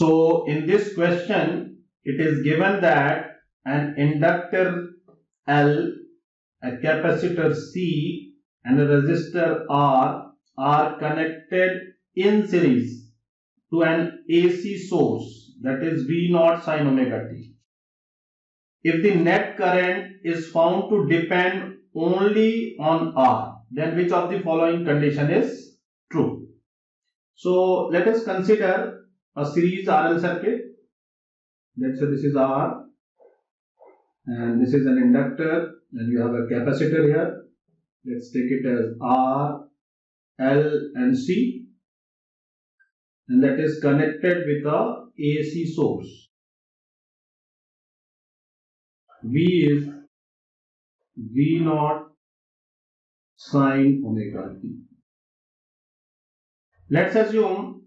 So in this question, it is given that an inductor L, a capacitor C, and a resistor R are connected in series to an AC source, that is V0 sin omega t. If the net current is found to depend only on R, then which of the following condition is true? So let us consider a series RL circuit. Let's say this is R and this is an inductor and you have a capacitor here. Let's take it as R, L and C, and that is connected with a AC source. V is V0 sin omega t. Let's assume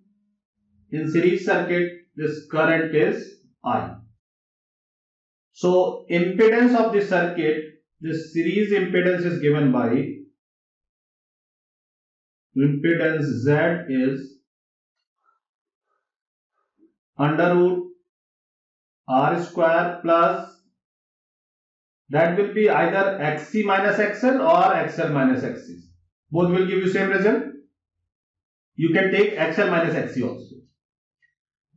in series circuit this current is I. So impedance of the circuit, this series impedance is given by impedance Z is under root R square plus, that will be either XC minus XL or XL minus XC. Both will give you same result. You can take XL minus XC also.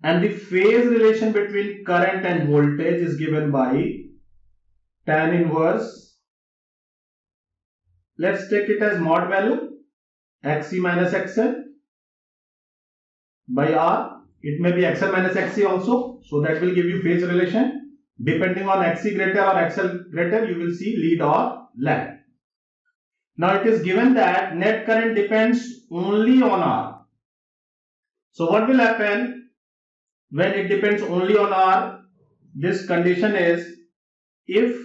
And the phase relation between current and voltage is given by tan inverse. Let's take it as mod value XC minus XL by R. It may be XL minus XC also. So that will give you phase relation. Depending on XC greater or XL greater, you will see lead or lag. Now it is given that net current depends only on R. So what will happen when it depends only on R? This condition is if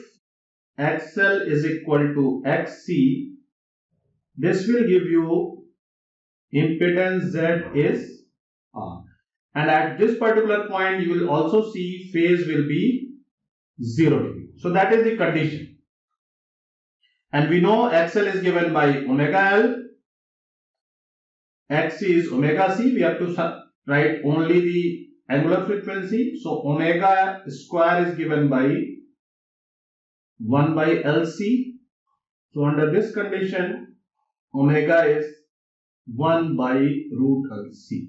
XL is equal to XC, this will give you impedance Z is R. And at this particular point, you will also see phase will be 0 degree. So that is the condition. And we know XL is given by omega L, XC is omega C. We have to write only the angular frequency. So omega square is given by 1 by LC. So under this condition, omega is 1 by root LC.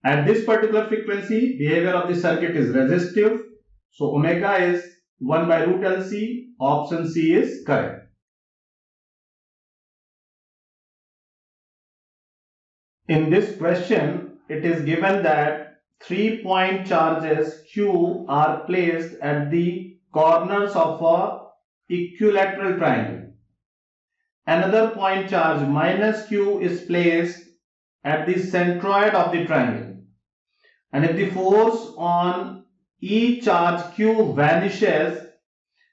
At this particular frequency, behavior of the circuit is resistive. So omega is 1 by root LC. Option C is correct. In this question, it is given that 3-point charges Q are placed at the corners of a equilateral triangle. Another point charge minus Q is placed at the centroid of the triangle. And if the force on each charge Q vanishes,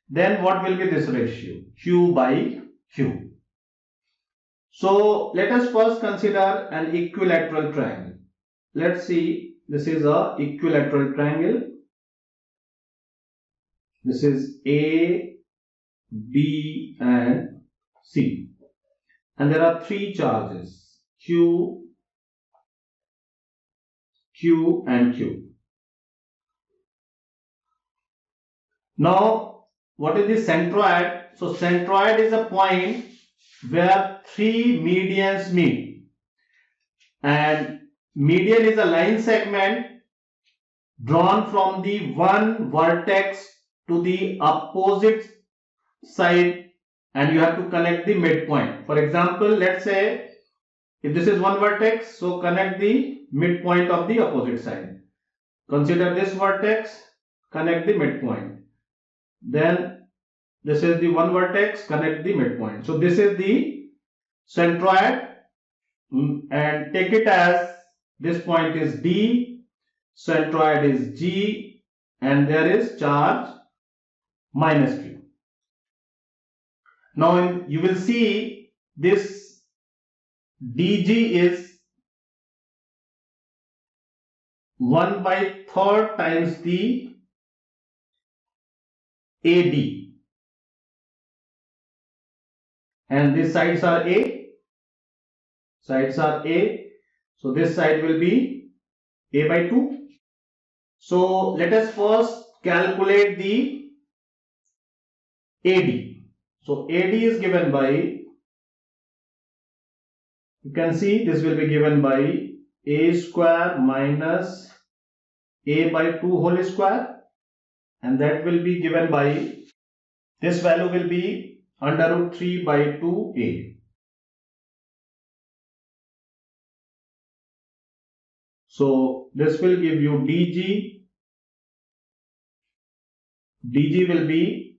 then what will be this ratio? Q by Q. So let us first consider an equilateral triangle. Let's see, this is a equilateral triangle. This is A, B and C. And there are 3 charges, Q, Q and Q. Now, what is the centroid? So centroid is a point where 3 medians meet, and median is a line segment drawn from the one vertex to the opposite side, and you have to connect the midpoint. For example, let's say if this is one vertex, so connect the midpoint of the opposite side. Consider this vertex, connect the midpoint. Then this is the one vertex, connect the midpoint. So this is the centroid, and take it as this point is D, centroid is G, and there is charge minus Q. Now you will see this DG is 1 by 3rd times the AD, and these sides are A, so this side will be A by 2, So let us first calculate the AD. So AD is given by, you can see this will be given by a square minus a by 2 whole square, and that will be given by, this value will be under root 3 by 2a. So this will give you dg. dg will be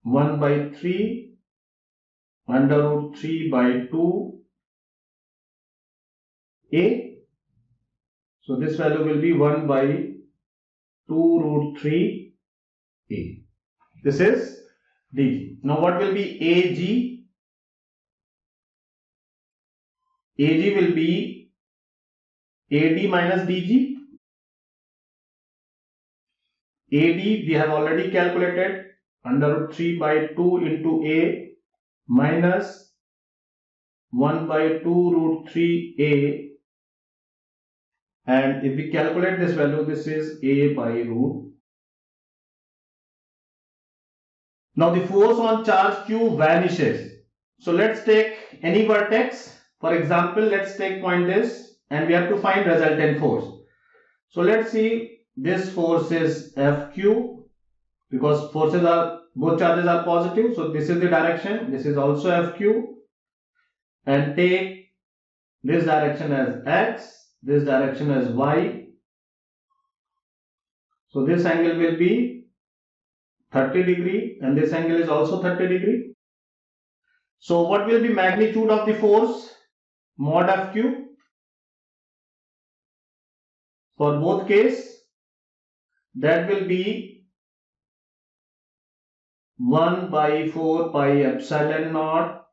1 by 3 under root 3 by 2a. So this value will be 1 by 2 root 3a. This is dg. Now what will be ag? ag will be AD minus DG. AD we have already calculated, under root 3 by 2 into A minus 1 by 2 root 3A, and if we calculate this value, this is A by root. Now the force on charge Q vanishes. So let's take any vertex. For example, let's take point this, and we have to find resultant force. So let's see, this force is Fq, because forces are, both charges are positive, so this is the direction, this is also Fq, and take this direction as x, this direction as y. So this angle will be 30 degree and this angle is also 30 degree. So what will be magnitude of the force? Mod Fq. For both case, that will be 1 by 4 pi epsilon naught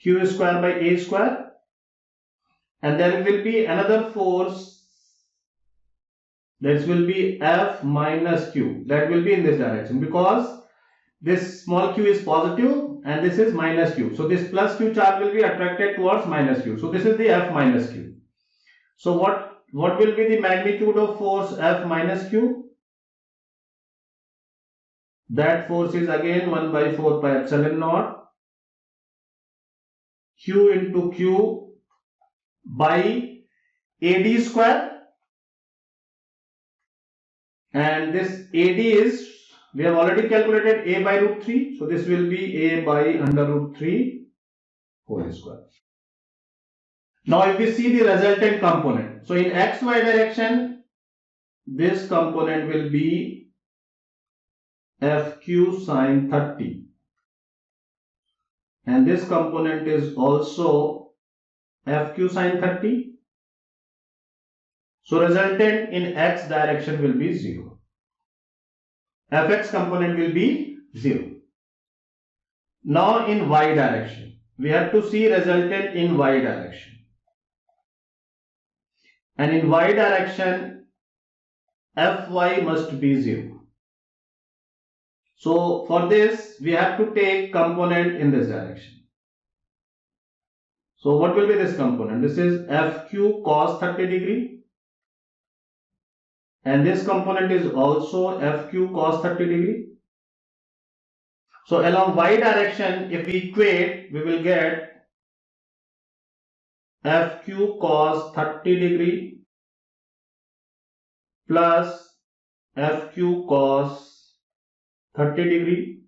q square by a square, and there will be another force, that will be F minus q, that will be in this direction, because this small q is positive and this is minus q. So this plus q charge will be attracted towards minus q. So this is the F minus q. So what will be the magnitude of force F minus q? That force is again 1 by 4 pi epsilon naught q into q by AD square, and this AD is, we have already calculated a by root 3, so this will be a by under root 3 whole square. Now if we see the resultant component, so in xy direction, this component will be Fq sin 30, and this component is also Fq sin 30. So resultant in x direction will be 0. Fx component will be 0. Now in y direction, we have to see resultant in y direction. And in y direction, Fy must be 0. So for this, we have to take component in this direction. So what will be this component? This is Fq cos 30 degree. And this component is also Fq cos 30 degree. So along y direction, if we equate, we will get Fq cos 30 degree plus Fq cos 30 degree,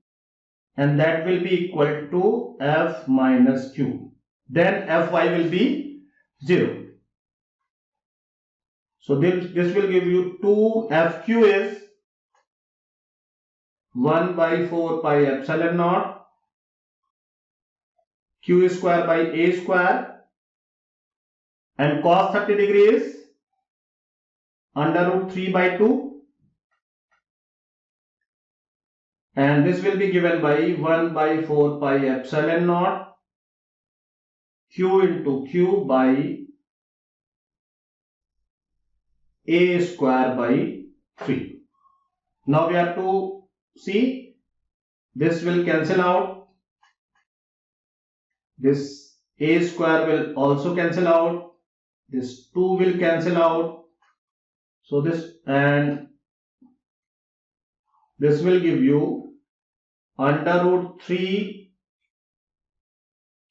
and that will be equal to F minus Q. Then Fy will be 0. So this will give you 2 Fq is 1 by 4 pi epsilon naught q square by a square, and cos 30 degree is under root 3 by 2, and this will be given by 1 by 4 pi epsilon naught q into q by a square by 3. Now we have to see, this will cancel out, this a square will also cancel out, this 2 will cancel out, So this will give you under root 3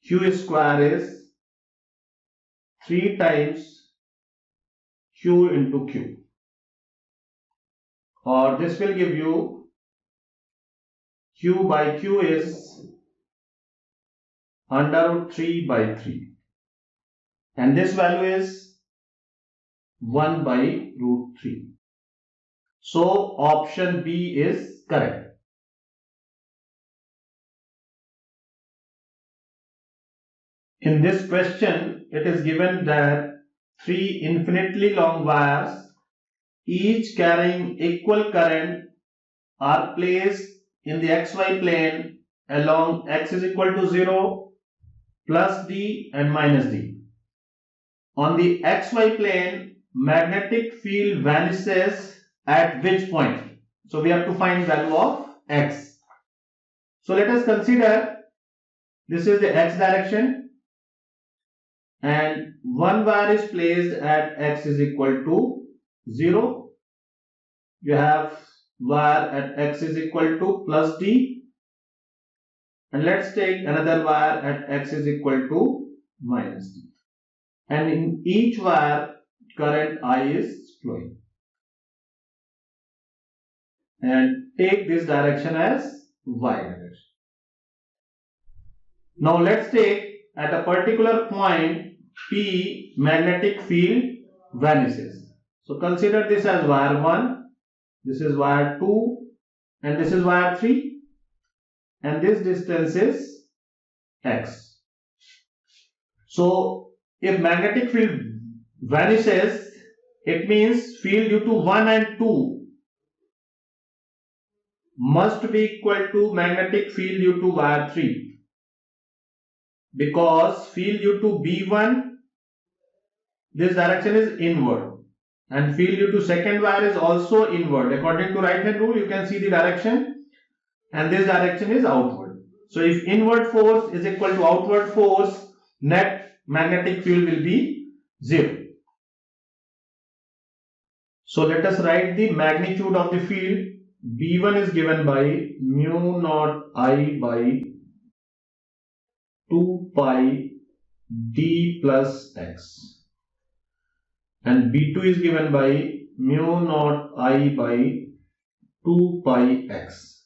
q square is 3 times q into q, or this will give you q by q is under root 3 by 3, and this value is 1 by root 3. So option B is correct. In this question, it is given that 3 infinitely long wires, each carrying equal current, are placed in the xy plane along x is equal to 0, plus d and minus d. On the xy plane, magnetic field vanishes at which point? So we have to find value of x. So let us consider this is the x direction, and one wire is placed at x is equal to 0. You have wire at x is equal to plus d, and let's take another wire at x is equal to minus d, and in each wire current I is flowing, and take this direction as y direction. Now let's take at a particular point P, magnetic field vanishes. So consider this as wire 1, this is wire 2, and this is wire 3, and this distance is x. So if magnetic field vanishes, it means field due to 1 and 2 must be equal to magnetic field due to wire 3, because field due to B1, this direction is inward, and field due to second wire is also inward. According to right hand rule, you can see the direction, and this direction is outward. So if inward force is equal to outward force, net magnetic field will be 0. So let us write the magnitude of the field. B1 is given by mu naught I by 2 pi d plus x, and B2 is given by mu naught I by 2 pi x,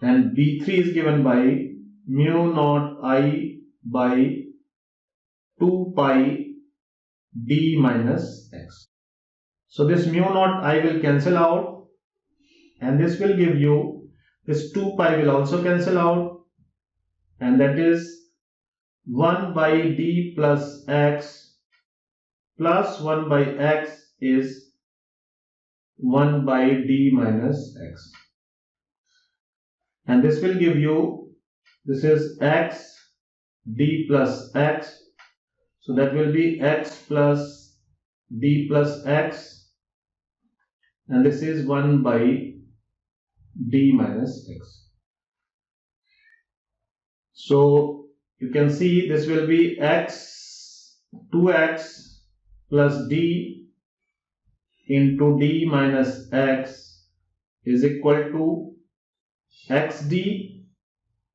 and B3 is given by mu naught I by 2 pi d minus x. So this mu naught I will cancel out, and this will give you, this 2 pi will also cancel out, and that is 1 by d plus x plus 1 by x is 1 by d minus x, and this will give you, this is x d plus x, so that will be x plus d plus x, and this is 1 by d minus x. So you can see this will be x 2x plus d into d minus x is equal to xd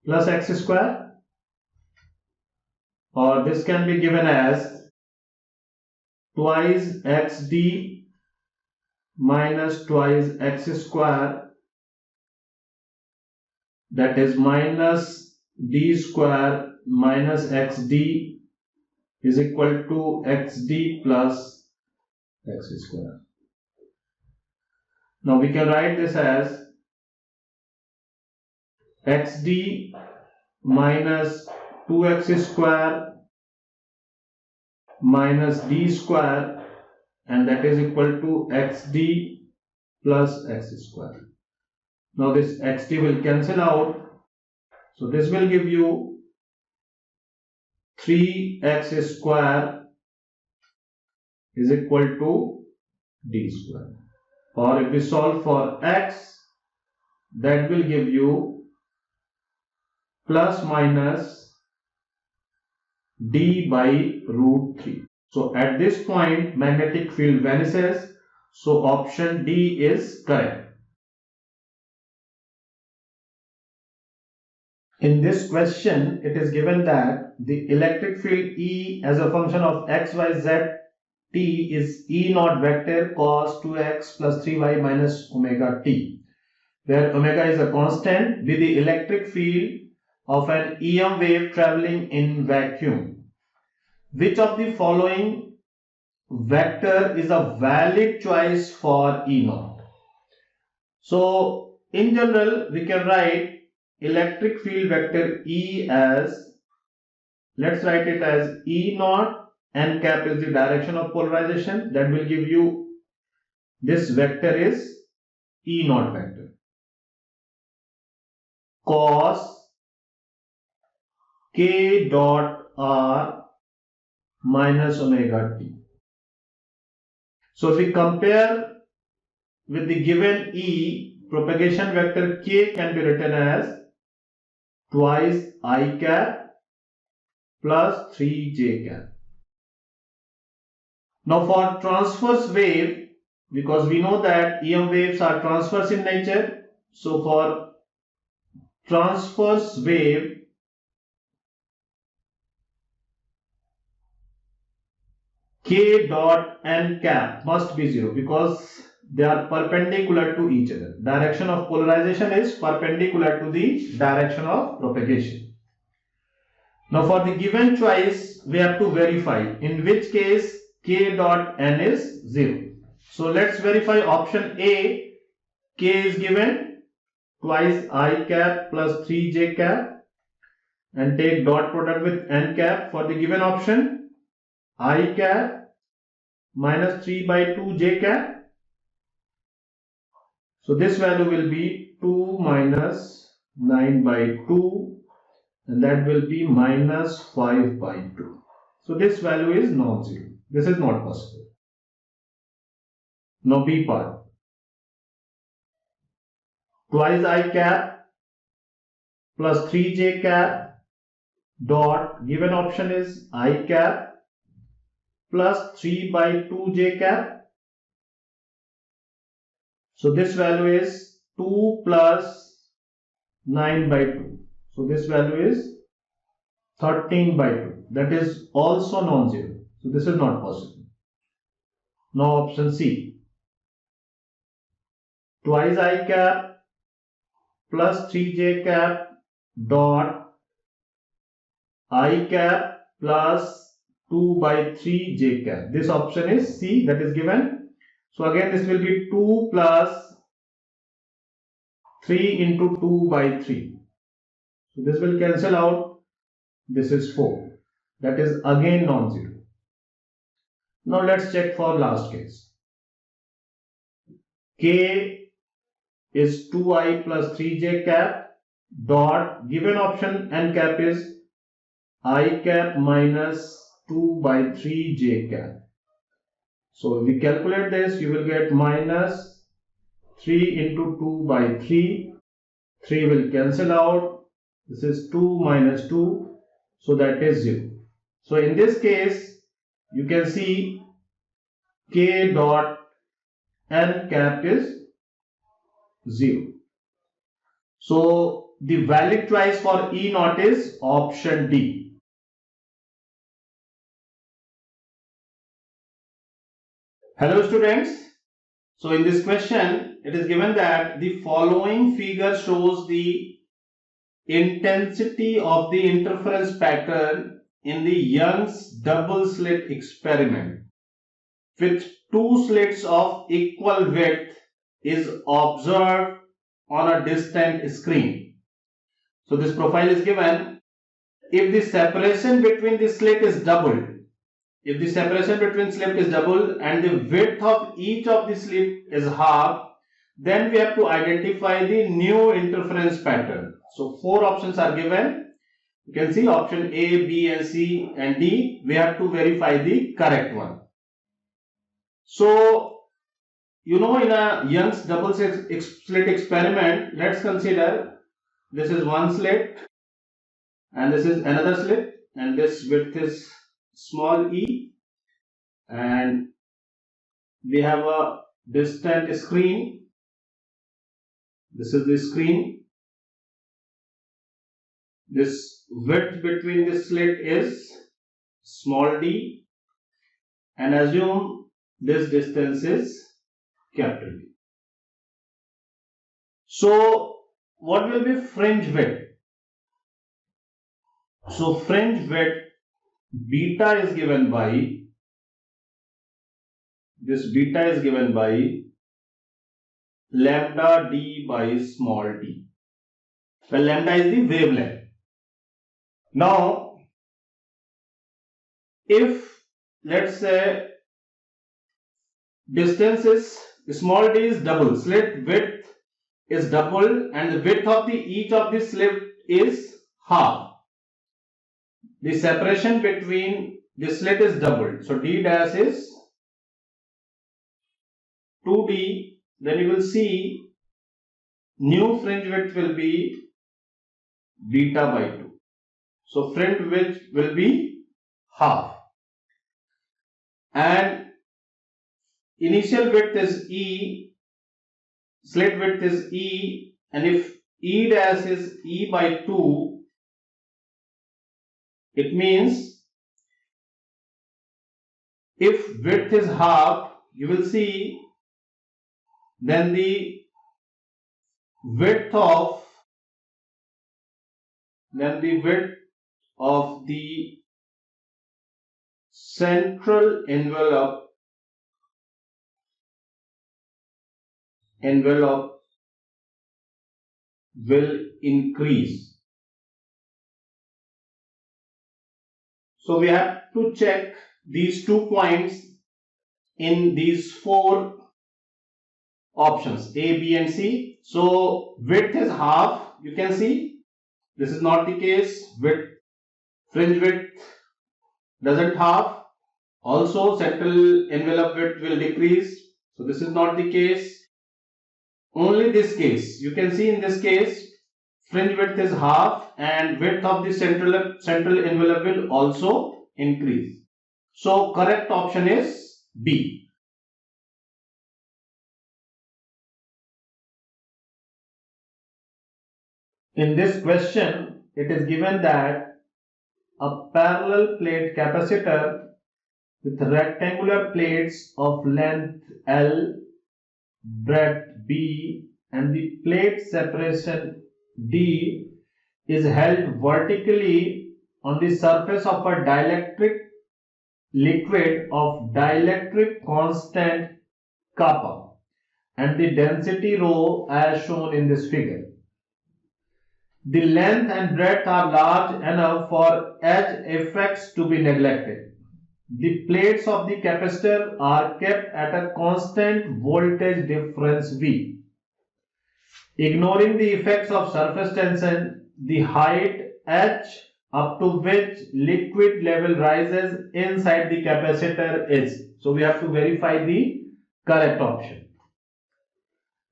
plus x square, or this can be given as twice xd minus twice x square, that is minus d square minus xd is equal to xd plus x square. Now we can write this as xd minus 2x square minus d square, and that is equal to xd plus x square. Now this xd will cancel out, so this will give you 3x square is equal to d square, or if we solve for x, that will give you plus minus d by root 3. So at this point magnetic field vanishes, So option D is correct. In this question, it is given that the electric field E as a function of x, y, z, t is E naught vector cos 2x plus 3y minus omega t, where omega is a constant with the electric field of an EM wave traveling in vacuum. Which of the following vector is a valid choice for E naught? So in general, we can write electric field vector E as, let's write it as E naught, n cap is the direction of polarization, that will give you, this vector is E naught vector, cos k dot r minus omega t. So if we compare with the given E, propagation vector k can be written as twice I cap plus 3j cap. Now for transverse wave, because we know that EM waves are transverse in nature, so for transverse wave, k dot n cap must be 0 because they are perpendicular to each other. Direction of polarization is perpendicular to the direction of propagation. Now for the given choice, we have to verify in which case k dot n is 0. So let's verify option A. K is given twice I cap plus 3j cap and take dot product with n cap. For the given option, I cap minus 3 by 2 j cap. So this value will be 2 minus 9 by 2 and that will be minus 5 by 2. So this value is non-zero. This is not possible. Now B part. Twice I cap plus 3j cap dot, given option is I cap plus 3 by 2j cap. So this value is 2 plus 9 by 2. So this value is 13 by 2. That is also non-zero. So this is not possible. Now option C. Twice I cap plus 3j cap dot I cap plus 2 by 3 j cap. This option is C, that is given. So again this will be 2 plus 3 into 2 by 3. So this will cancel out. This is 4. That is again non-zero. Now let's check for last case. K is 2i plus 3j cap dot, given option n cap is I cap minus 2 by 3j cap. So if we calculate this, you will get minus 3 into 2 by 3. 3 will cancel out. This is 2 minus 2. So that is 0. So in this case, you can see k dot n cap is 0. So the valid choice for E naught is option D. Hello students. So in this question, it is given that the following figure shows the intensity of the interference pattern in the Young's double slit experiment with two slits of equal width is observed on a distant screen. So this profile is given. If the separation between the slit is doubled, and the width of each of the slit is half, then we have to identify the new interference pattern. So 4 options are given. You can see option A, B, and C and D. We have to verify the correct one. So, you know, in a Young's double slit experiment, let's consider this is one slit and this is another slit and this width is small e and we have a distant screen. This is the screen. This width between the slit is small d, and assume this distance is capital D. So what will be fringe width? So fringe width beta is given by, this beta is given by lambda d by small d. Well, lambda is the wavelength. Now, if let's say distance is small d is double, slit width is double, and the width of each of the slit is half. The separation between the slit is doubled, so d dash is 2d. Then you will see new fringe width will be beta by 2. So fringe width will be half, and initial width is E, slit width is E, and if E dash is E by 2, it means if width is half, you will see then the width of the central envelope will increase. So we have to check these 2 points in these 4 options A, B and C. So width is half, you can see this is not the case. Fringe width doesn't half. Also central envelope width will decrease, so this is not the case. Only this case, you can see in this case fringe width is half and width of the central envelope will also increase. So correct option is B. In this question, it is given that a parallel plate capacitor with rectangular plates of length L, breadth B, and the plate separation D is held vertically on the surface of a dielectric liquid of dielectric constant kappa and the density rho as shown in this figure. The length and breadth are large enough for edge effects to be neglected. The plates of the capacitor are kept at a constant voltage difference V. Ignoring the effects of surface tension, the height h up to which liquid level rises inside the capacitor is. So we have to verify the correct option.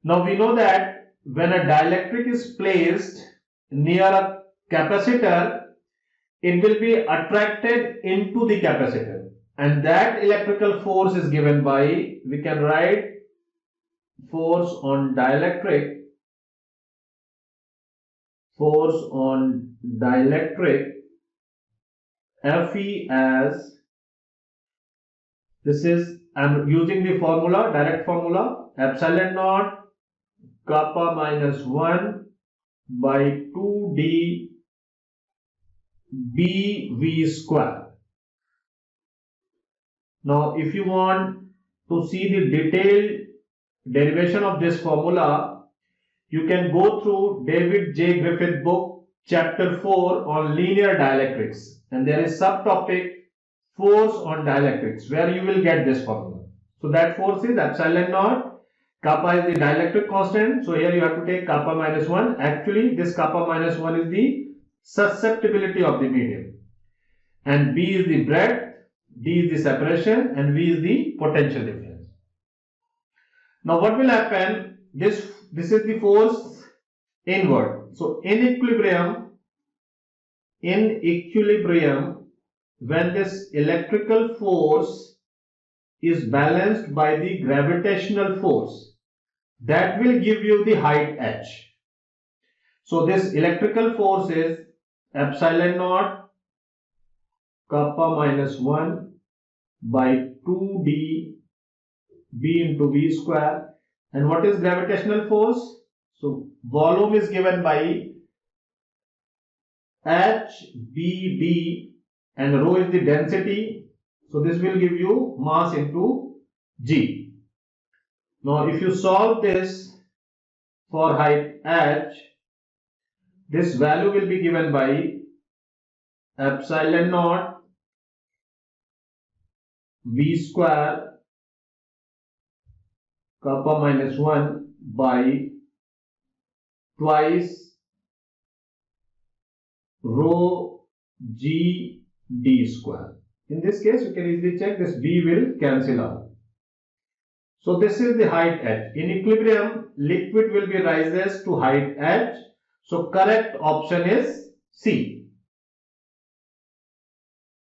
Now we know that when a dielectric is placed near a capacitor, it will be attracted into the capacitor, and that electrical force is given by, we can write force on dielectric Fe as, this is, I am using the formula, direct formula, epsilon naught kappa minus 1 by 2d bv square. Now if you want to see the detailed derivation of this formula, you can go through David J. Griffith book chapter 4 on linear dielectrics, and there is subtopic force on dielectrics where you will get this formula. So that force is epsilon naught, kappa is the dielectric constant, so here you have to take kappa minus 1. Actually this kappa minus 1 is the susceptibility of the medium, and B is the breadth, D is the separation, and V is the potential difference. Now what will happen, this is the force inward. So in equilibrium, when this electrical force is balanced by the gravitational force. That will give you the height h. So this electrical force is epsilon naught kappa minus 1 by 2d b into v square. And what is gravitational force? So volume is given by HBB and rho is the density. So this will give you mass into g. Now if you solve this for height h, this value will be given by epsilon naught v square kappa minus 1 by twice rho g d square. In this case, you can easily check this b will cancel out. So this is the height h. In equilibrium, liquid will be rises to height h. So correct option is C.